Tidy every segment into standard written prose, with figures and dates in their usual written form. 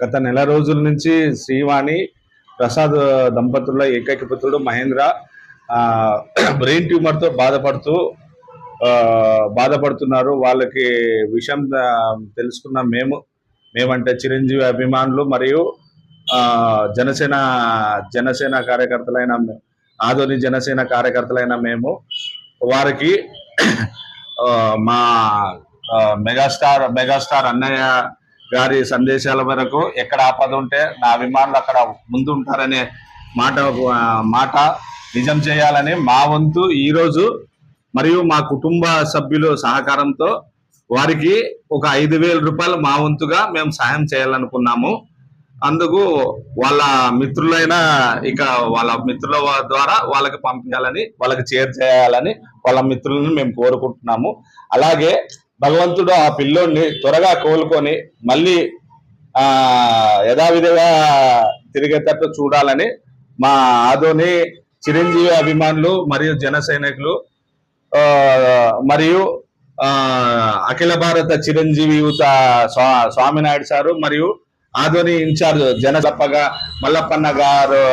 గత నెల రోజుల నుంచి శ్రీవాణి ప్రసాద్ దంపతుల ఏకైక పుత్రుడు మహేంద్ర బ్రెయిన్ ట్యూమర్తో బాధపడుతున్నారు. వాళ్ళకి విషయం తెలుసుకున్న మేమంటే చిరంజీవి అభిమానులు మరియు జనసేన కార్యకర్తలైన ఆదోని జనసేన కార్యకర్తలైన మేము వారికి మా మెగాస్టార్ అన్నయ్య గారి సందేశాల వరకు ఎక్కడ ఆపద ఉంటే నా అభిమానులు అక్కడ ముందు ఉంటారనే మాట నిజం చేయాలని మా వంతు ఈరోజు మరియు మా కుటుంబ సభ్యులు సహకారంతో వారికి ఒక 5,000 రూపాయలు మా వంతుగా మేము సహాయం చేయాలనుకున్నాము. అందుకు వాళ్ళ మిత్రులైన వాళ్ళ మిత్రుల ద్వారా వాళ్ళకి పంపించాలని, వాళ్ళకి చేయాలని వాళ్ళ మిత్రులను మేము కోరుకుంటున్నాము. అలాగే భగవంతుడు ఆ పిల్లోడిని త్వరగా కోలుకొని మళ్ళీ యథావిధిగా తిరిగేటట్టు చూడాలని మా ఆదోని చిరంజీవి అభిమానులు మరియు జన సైనికులు మరియు అఖిల భారత చిరంజీవి యువత స్వామినాయుడు సారు మరియు ఆదోని ఇన్ఛార్జ్ జనసప్పగా మల్లప్పన్న గారు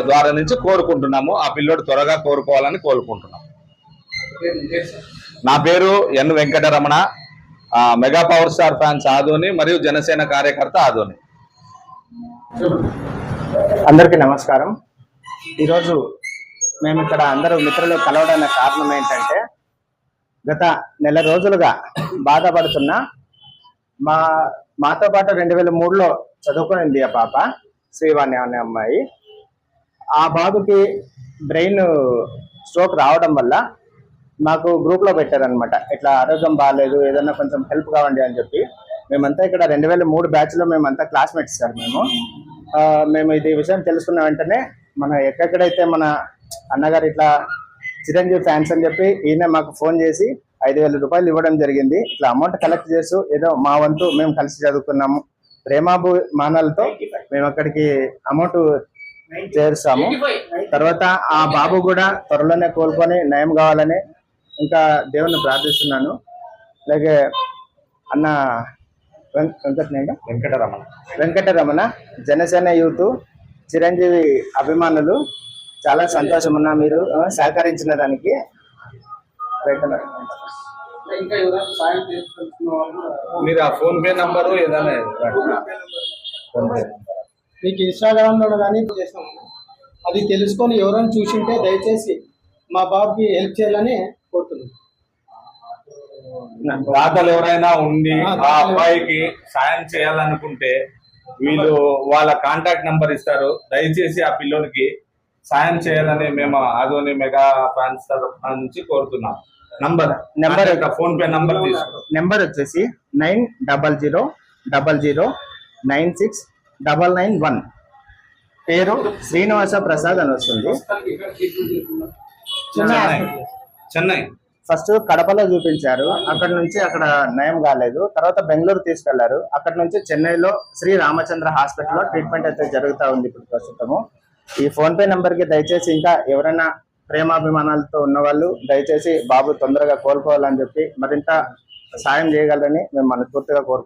ద్వారా నుంచి కోరుకుంటున్నాము. ఆ పిల్లోడు త్వరగా కోరుకోవాలని కోరుకుంటున్నాము. నా పేరు N Venkataramana, mega power star fans Adoni మరియు జనసేన కార్యకర్త ఆదోని. అందరికీ నమస్కారం. ఈరోజు మేము ఇక్కడ అందరూ మిత్రులు కలవడానికి కారణం ఏంటంటే, గత నెల రోజులుగా బాధపడుతున్న మాతో పాటు 2003లో చదువుకునింది ఆ పాప శ్రీవాణి అనే అమ్మాయి. ఆ బాబుకి బ్రెయిన్ స్ట్రోక్ రావడం వల్ల మాకు గ్రూప్లో పెట్టారనమాట. ఇట్లా ఆరోగ్యం బాగాలేదు, ఏదన్నా కొంచెం హెల్ప్ కావండి అని చెప్పి. మేమంతా ఇక్కడ 2003 బ్యాచ్లో మేమంతా క్లాస్మేట్స్ సార్. మేము ఇది విషయం తెలుసుకున్న వెంటనే ఎక్కడైతే మన అన్నగారు ఇట్లా చిరంజీవి ఫ్యాన్స్ అని చెప్పి ఈయన మాకు ఫోన్ చేసి 5,000 రూపాయలు ఇవ్వడం జరిగింది. ఇట్లా అమౌంట్ కలెక్ట్ చేస్తూ ఏదో మా వంతు మేము కలిసి చదువుకున్నాము ప్రేమాభిమానాలతో మేము అక్కడికి అమౌంట్ చేరుస్తాము. తర్వాత ఆ బాబు కూడా త్వరలోనే కోలుకొని నయం కావాలని ఇంకా దేవుని ప్రార్థిస్తున్నాను. అలాగే అన్న వెంకటరమణ జనసేన యూత్ చిరంజీవి అభిమానులు చాలా సంతోషం ఉన్నా మీరు సహకరించిన దానికి. మీరు ఆ ఫోన్ పే నంబరు ఏదైనా మీకు ఇన్స్టాగ్రామ్లో కానీ చేస్తాం, అది తెలుసుకొని ఎవరైనా చూసింటే దయచేసి మా బాబుకి హెల్ప్ చేయాలని కోరుతున్నాం. దాతలు ఎవరైనా ఉండి ఆ అబ్బాయికి సాయం చేయాలనుకుంటే వీళ్ళు వాళ్ళ కాంటాక్ట్ నంబర్ ఇస్తారు. దయచేసి ఆ పిల్లోనికి సాయం చేయాలని మేము ఆదోని మెగా ఫ్యాన్స్ తరఫున నుంచి కోరుతున్నాం. ఫోన్ పే నెంబర్ వచ్చేసి 900000969991. పేరు శ్రీనివాస ప్రసాద్ అని వస్తుంది. చెన్నై ఫస్ట్ కడపలో చూపించారు, అక్కడ నుంచి అక్కడ నయం కాలేదు. తర్వాత బెంగళూరు తీసుకెళ్లారు, అక్కడ నుంచి చెన్నైలో శ్రీ రామచంద్ర హాస్పిటల్లో ట్రీట్మెంట్ అయితే జరుగుతూ ఉంది ఇప్పుడు ప్రస్తుతము. ఈ ఫోన్ పే నెంబర్కి దయచేసి ఇంకా ఎవరైనా ప్రేమాభిమానాలతో ఉన్న వాళ్ళు దయచేసి బాబు తొందరగా కోలుకోవాలని చెప్పి మరింత సాయం చేయగలరని మేము మనస్ఫూర్తిగా కోరుకుంటున్నాం.